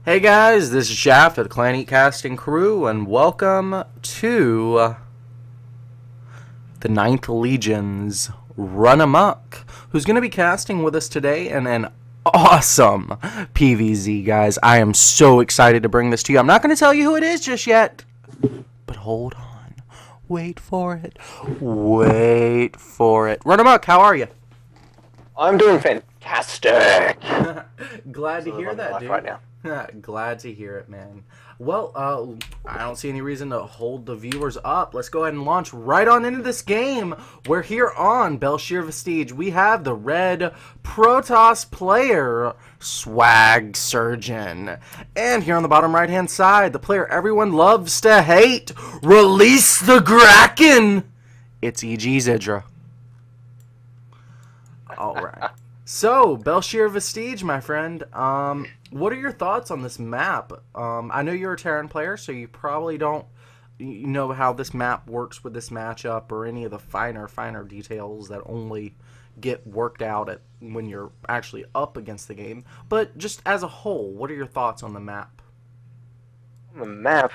Hey guys, this is Shaft of the Clan Eat Casting crew, and welcome to the 9th Legion's Run Amok, who's going to be casting with us today in an awesome PvZ, guys. I am so excited to bring this to you. I'm not going to tell you who it is just yet, but hold on. Wait for it. Wait for it. Run Amok, how are you? I'm doing fantastic. Glad to hear that, dude. Right now. Glad to hear it, man. Well, I don't see any reason to hold the viewers up. Let's go ahead and launch right on into this game. We're here on Belshir Vestige. We have the red Protoss player, SwagSurgeon. And here on the bottom right-hand side, the player everyone loves to hate, Release the Kraken. It's EGIdra. All right. So, Belshir Vestige, my friend, what are your thoughts on this map? I know you're a Terran player, so you probably don't know how this map works with this matchup or any of the finer details that only get worked out when you're actually up against the game. But just as a whole, what are your thoughts on the map? On the map,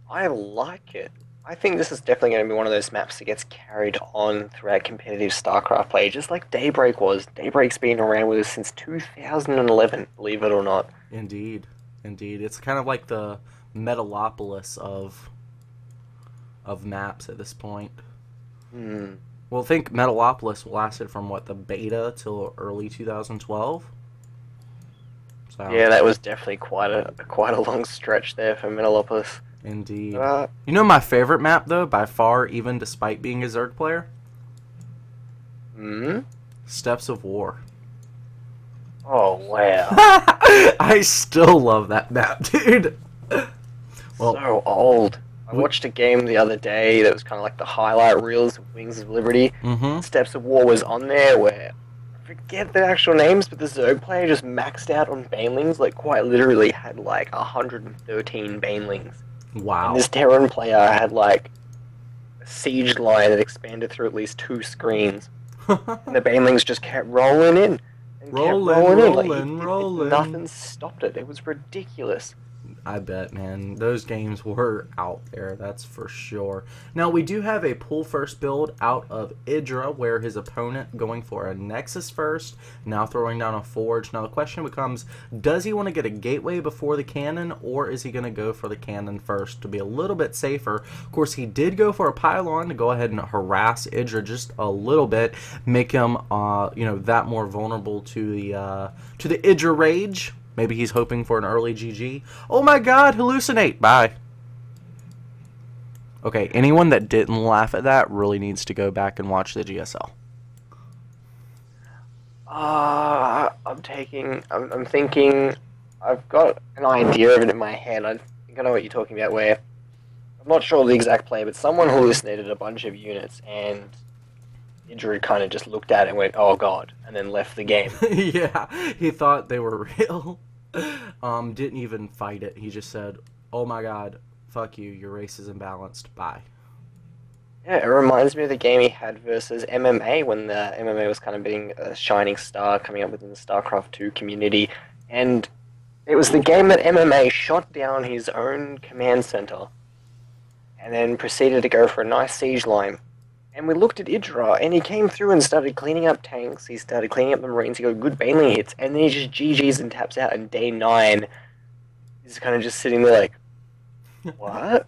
I like it. I think this is definitely going to be one of those maps that gets carried on throughout competitive StarCraft play, just like Daybreak was. Daybreak's been around with us since 2011, believe it or not. Indeed. Indeed. It's kind of like the Metalopolis of maps at this point. Well, I think Metalopolis lasted from, what, the beta till early 2012? So. Yeah, that was definitely quite a long stretch there for Metalopolis. Indeed. You know my favorite map, though, by far, even despite being a Zerg player? Steps of War. Oh, wow. I still love that map, dude. Well, so old. I watched a game the other day that was kind of like the highlight reels of Wings of Liberty. Steps of War was on there where, I forget the actual names, but the Zerg player just maxed out on Banelings, like quite literally had like 113 Banelings. Wow. And this Terran player had like a siege line that expanded through at least 2 screens. And the Banelings just kept rolling in. And rolling. Nothing stopped it. It was ridiculous. I bet, man. Those games were out there, that's for sure. Now, we do have a pull first build out of EGIdra, where his opponent going for a Nexus first, now throwing down a Forge. Now, the question becomes, does he want to get a Gateway before the Cannon, or is he going to go for the Cannon first to be a little bit safer? Of course, he did go for a Pylon to go ahead and harass EGIdra just a little bit, make him, that more vulnerable to the EGIdra Rage. Maybe he's hoping for an early GG. Oh my god, hallucinate! Bye. Okay, anyone that didn't laugh at that really needs to go back and watch the GSL. I'm thinking, I've got an idea of it in my head. I think I know what you're talking about, where, I'm not sure of the exact play, but someone hallucinated a bunch of units, and EGIdra kind of just looked at it and went, oh god, and then left the game. Yeah, he thought they were real. Didn't even fight it. He just said, oh my god, fuck you, your race is imbalanced, bye. Yeah, it reminds me of the game he had versus MMA, when the MMA was kind of being a shining star coming up within the StarCraft 2 community, and it was the game that MMA shot down his own command center, and then proceeded to go for a nice siege line. And we looked at EGIdra, and he came through and started cleaning up tanks, he started cleaning up the Marines, he got good Baneling hits, and then he just GG's and taps out, and day 9, he's kind of just sitting there like, what?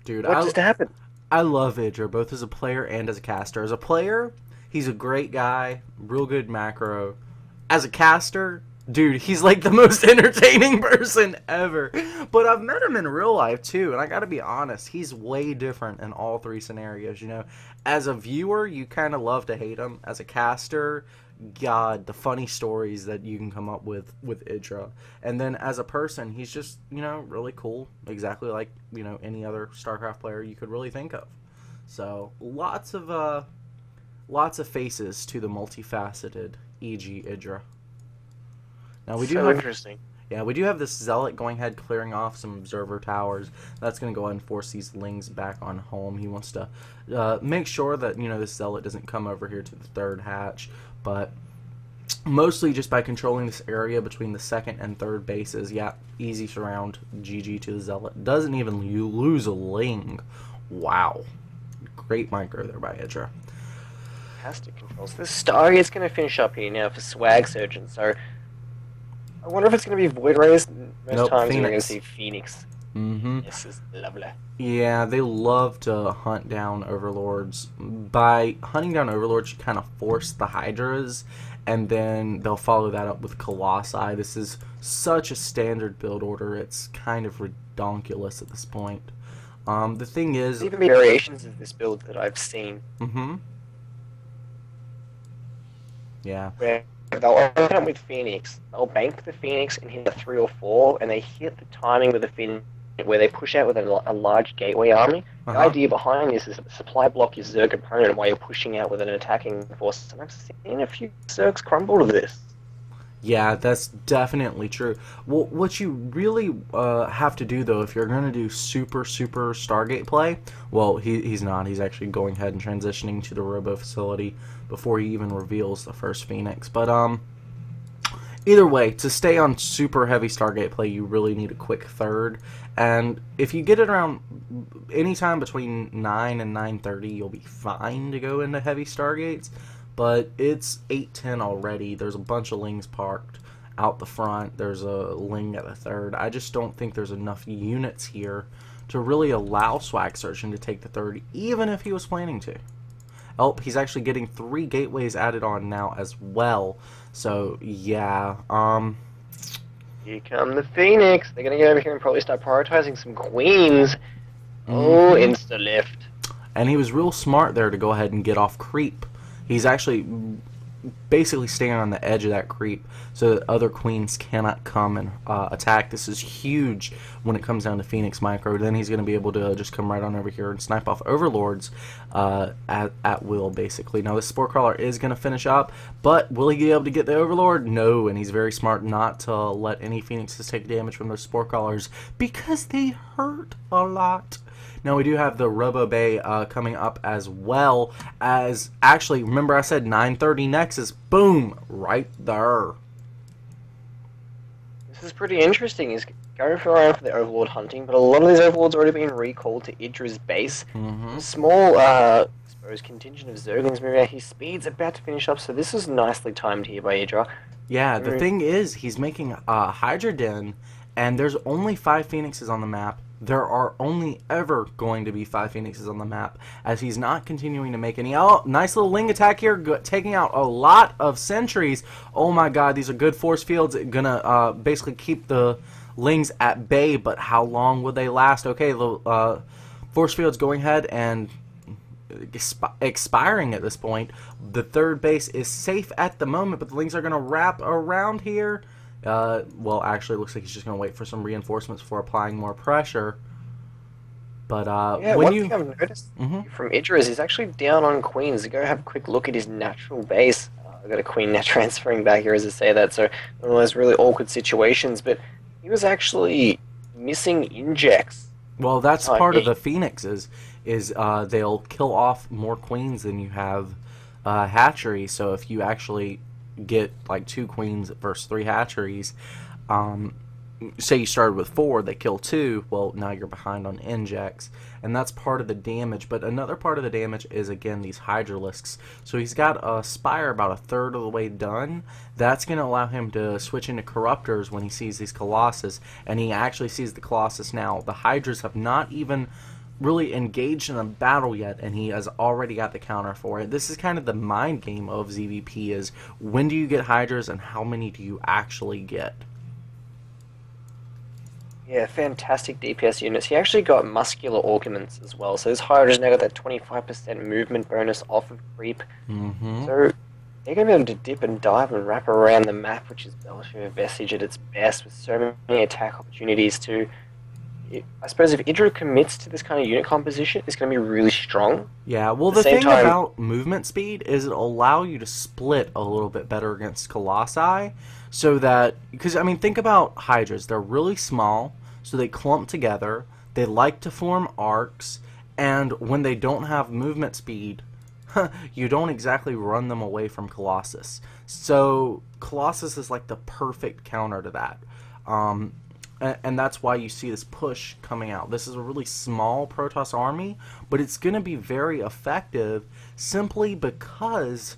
Dude, what just happened? I love EGIdra, both as a player and as a caster. As a player, he's a great guy, real good macro. As a caster, Dude, he's like the most entertaining person ever. But I've met him in real life too, and I gotta be honest, he's way different in all three scenarios. You know, as a viewer, you kind of love to hate him. As a caster, God, the funny stories that you can come up with Idra. And then as a person, he's just, you know, really cool, exactly like, you know, any other StarCraft player you could really think of. So lots of faces to the multifaceted EGIdra. Now we do So have, interesting. yeah, we do have this Zealot going ahead clearing off some observer towers. That's going to go ahead and force these Lings back on home. He wants to make sure that, you know, this Zealot doesn't come over here to the third hatch, but mostly just by controlling this area between the second and third bases. Yeah, easy surround, GG to the Zealot. Doesn't even lose a Ling. Wow. Great micro there by Idra. Fantastic controls. The Stargate's going to finish up here now for SwagSurgeon, so I wonder if it's going to be Void Rays. Most Nope, times we're going to Phoenix. see Phoenix. Mm-hmm. This is lovely. Yeah, they love to hunt down Overlords. By hunting down Overlords, you kind of force the Hydras, and then they'll follow that up with Colossi. This is such a standard build order, it's kind of redonkulous at this point. The thing is... There's even variations of this build that I've seen. Mm-hmm. Yeah. Where they'll open up with Phoenix, they'll bank the Phoenix and hit a 3 or 4, and they hit the timing with the Phoenix where they push out with a large gateway army. The idea behind this is that supply block your Zerg opponent while you're pushing out with an attacking force, and I've seen a few Zergs crumble to this. Yeah, that's definitely true. Well, what you really have to do, though, if you're going to do super Stargate play, well, he's not. He's actually going ahead and transitioning to the Robo facility before he even reveals the first Phoenix. But either way, to stay on super heavy Stargate play, you really need a quick third. And if you get it around anytime between 9 and 9:30, you'll be fine to go into heavy Stargates. But it's 8:10 already. There's a bunch of Lings parked out the front. There's a Ling at the third. I just don't think there's enough units here to really allow SwagSurgeon to take the third, even if he was planning to. Oh, he's actually getting 3 gateways added on now as well. So, yeah. Here come the Phoenix. They're going to get over here and probably start prioritizing some queens. Oh, insta-lift. And he was real smart there to go ahead and get off creep. He's actually basically staying on the edge of that creep so that other queens cannot come and attack. This is huge when it comes down to Phoenix Micro. Then he's going to be able to just come right on over here and snipe off Overlords at will, basically. Now, this Spore Crawler is going to finish up, but will he be able to get the Overlord? No, and he's very smart not to let any Phoenixes take damage from those Spore Crawlers because they hurt a lot. Now, we do have the Robo Bay coming up as well as, actually, remember I said 9:30 Nexus? Boom! Right there. This is pretty interesting. He's going around for the Overlord hunting, but a lot of these Overlords already been recalled to Idra's base. A small, I suppose, contingent of Zerglings moving out. His speed's about to finish up, so this is nicely timed here by Idra. Yeah, the thing is, he's making a Hydra Den, and there's only 5 Phoenixes on the map. There are only ever going to be 5 Phoenixes on the map, as he's not continuing to make any. Oh, nice little Ling attack here, taking out a lot of sentries. Oh my god, these are good force fields. Gonna basically keep the Lings at bay, but how long would they last? Okay, the force field's going ahead and expiring at this point. The third base is safe at the moment, but the Lings are gonna wrap around here. Well, actually, it looks like he's just going to wait for some reinforcements before applying more pressure. But, yeah, when one you... thing I've noticed from Idra is he's actually down on queens. Go have a quick look at his natural base. I've got a queen now transferring back here as I say that, so one of those really awkward situations, but he was actually missing injects. Well, that's part of the Phoenixes, is they'll kill off more queens than you have hatchery, so if you actually get like 2 queens versus 3 hatcheries, say you started with 4, they kill 2, well, now you're behind on injects, and that's part of the damage. But another part of the damage is, again, these Hydralisks. So he's got a Spire about a third of the way done. That's going to allow him to switch into Corruptors when he sees these Colossus, and he actually sees the Colossus now. The Hydras have not even really engaged in a battle yet, and he has already got the counter for it. This is kind of the mind game of ZVP, is when do you get Hydras and how many do you actually get? Yeah, fantastic DPS units. He actually got muscular augments as well, so his Hydra's now got that 25% movement bonus off of creep. So they're going to be able to dip and dive and wrap around the map, which is Belcher Vestige at its best, with so many attack opportunities too. I suppose if EGIdra commits to this kind of unit composition, it's going to be really strong. Yeah, well, the thing about movement speed is it'll allow you to split a little bit better against Colossi, so that, because, I mean, think about Hydras. They're really small, so they clump together, they like to form arcs, and when they don't have movement speed, you don't exactly run them away from Colossus. So Colossus is like the perfect counter to that. And that's why you see this push coming out. This is a really small Protoss army, but it's going to be very effective simply because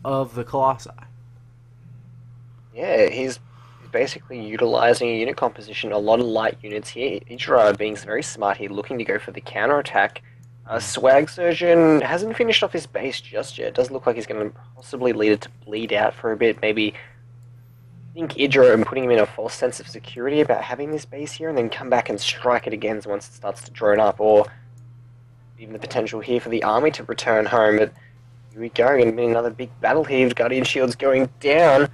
of the Colossi. Yeah, he's basically utilizing a unit composition, a lot of light units here. EGIdra being very smart here, looking to go for the counterattack. SwagSurgeon hasn't finished off his base just yet. It does look like he's going to possibly lead it to bleed out for a bit, maybe think EGIdra and putting him in a false sense of security about having this base here, and then come back and strike it again once it starts to drone up, or even the potential here for the army to return home. But here we go, going to be another big battle here. Guardian Shield's going down.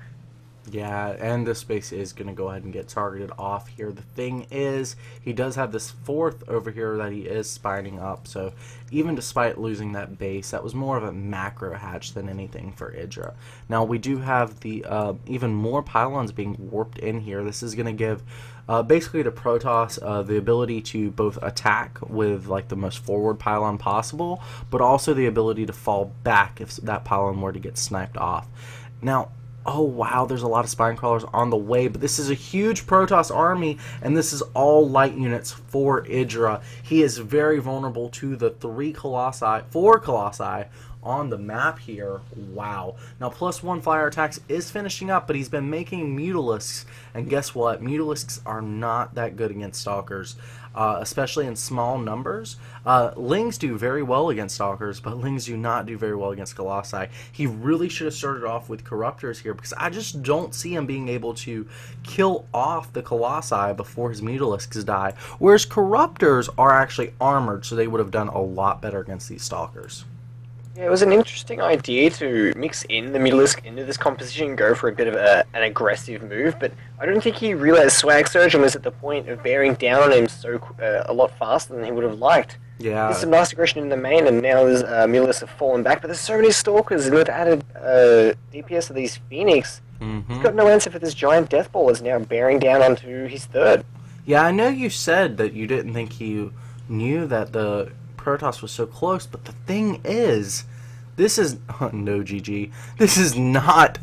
Yeah, and this base is going to go ahead and get targeted off here. The thing is, he does have this fourth over here that he is spining up, so even despite losing that base, that was more of a macro hatch than anything for EGIdra. Now, we do have the even more pylons being warped in here. This is going to give basically to Protoss the ability to both attack with like the most forward pylon possible, but also the ability to fall back if that pylon were to get sniped off. Now, oh wow, there's a lot of spine crawlers on the way, but this is a huge Protoss army, and this is all light units for EGIdra. He is very vulnerable to the 4 Colossi on the map here. Wow. Now, +1 flyer attacks is finishing up, but he's been making Mutalisks, and guess what? Mutalisks are not that good against Stalkers, especially in small numbers. Lings do very well against Stalkers, but Lings do not do very well against Colossi. He really should have started off with Corruptors here, because I just don't see him being able to kill off the Colossi before his Mutalisks die, whereas Corruptors are actually armored, so they would have done a lot better against these Stalkers. Yeah, it was an interesting idea to mix in the Mutalisk into this composition and go for a bit of an aggressive move, but I don't think he realized SwagSurgeon was at the point of bearing down on him a lot faster than he would have liked. Yeah. There's some nice aggression in the main, and now there's Mutalisks have fallen back, but there's so many Stalkers, and with added DPS of these Phoenix, he's got no answer for this giant Death Ball is now bearing down onto his third. Yeah, I know you said that you didn't think he knew that the Protoss was so close, but the thing is, this is no GG. This is not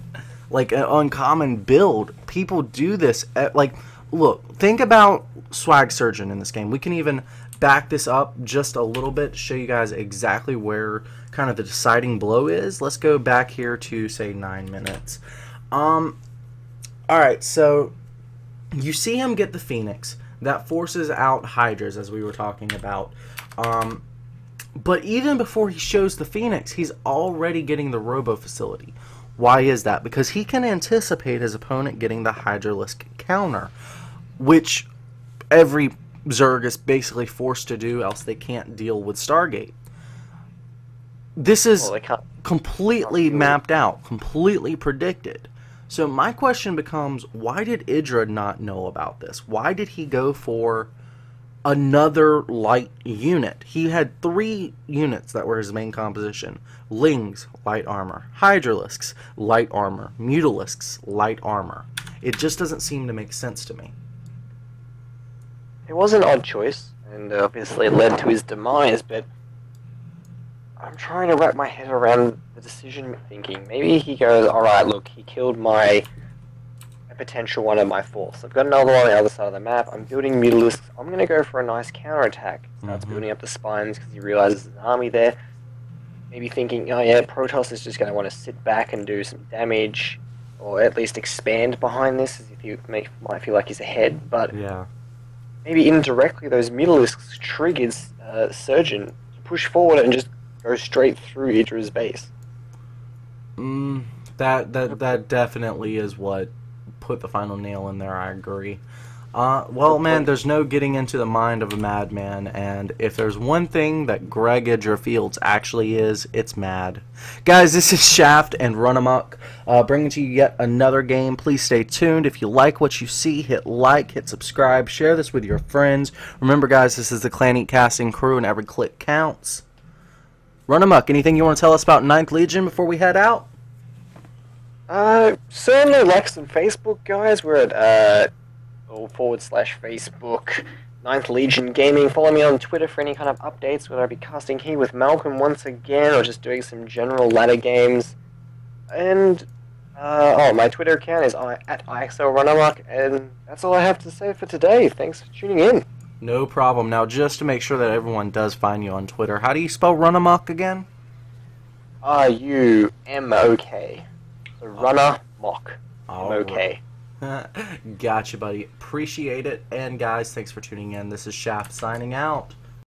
like an uncommon build. People do this like, look, think about SwagSurgeon in this game. We can even back this up just a little bit, show you guys exactly where kind of the deciding blow is. Let's go back here to say 9 minutes. Alright, so you see him get the Phoenix. That forces out Hydras, as we were talking about. But even before he shows the Phoenix, he's already getting the Robo Facility. Why is that? Because he can anticipate his opponent getting the Hydralisk counter, which every Zerg is basically forced to do, else they can't deal with Stargate. This is completely mapped out, completely predicted. So my question becomes, why did EGIdra not know about this? Why did he go for another light unit? He had 3 units that were his main composition. Lings, light armor. Hydralisks, light armor. Mutalisks, light armor. It just doesn't seem to make sense to me. It was an odd choice, and obviously it led to his demise, but I'm trying to wrap my head around the decision thinking. Maybe he goes, alright, look, he killed a potential one of my force. I've got another one on the other side of the map. I'm building Mutalisks. I'm going to go for a nice counterattack. Starts building up the spines because he realizes there's an army there. Maybe thinking, oh yeah, Protoss is just going to want to sit back and do some damage, or at least expand behind this, as if he might feel like he's ahead. But yeah, maybe indirectly those Mutalisks triggered Surgeon to push forward and just go straight through EGIdra's base. That definitely is what put the final nail in there. I agree. Well, man, there's no getting into the mind of a madman, and if there's one thing that EGIdra Fields actually is, it's mad. Guys, this is Shaft and Run Amok, bringing to you yet another game. Please stay tuned. If you like what you see, hit like, hit subscribe, share this with your friends. Remember, guys, this is the Clan Eat casting crew, and every click counts. Run Amok, anything you want to tell us about 9th Legion before we head out? Certainly like some Facebook, guys. We're at /Facebook 9th Legion Gaming. Follow me on Twitter for any kind of updates, whether I be casting here with Malcolm once again or just doing some general ladder games. And my Twitter account is at IXLRunAmok, and that's all I have to say for today. Thanks for tuning in. No problem. Now, just to make sure that everyone does find you on Twitter, how do you spell Run Amok again? RUMOK. So Runner Mock. Okay. Gotcha, buddy. Appreciate it. And guys, thanks for tuning in. This is Shaft signing out.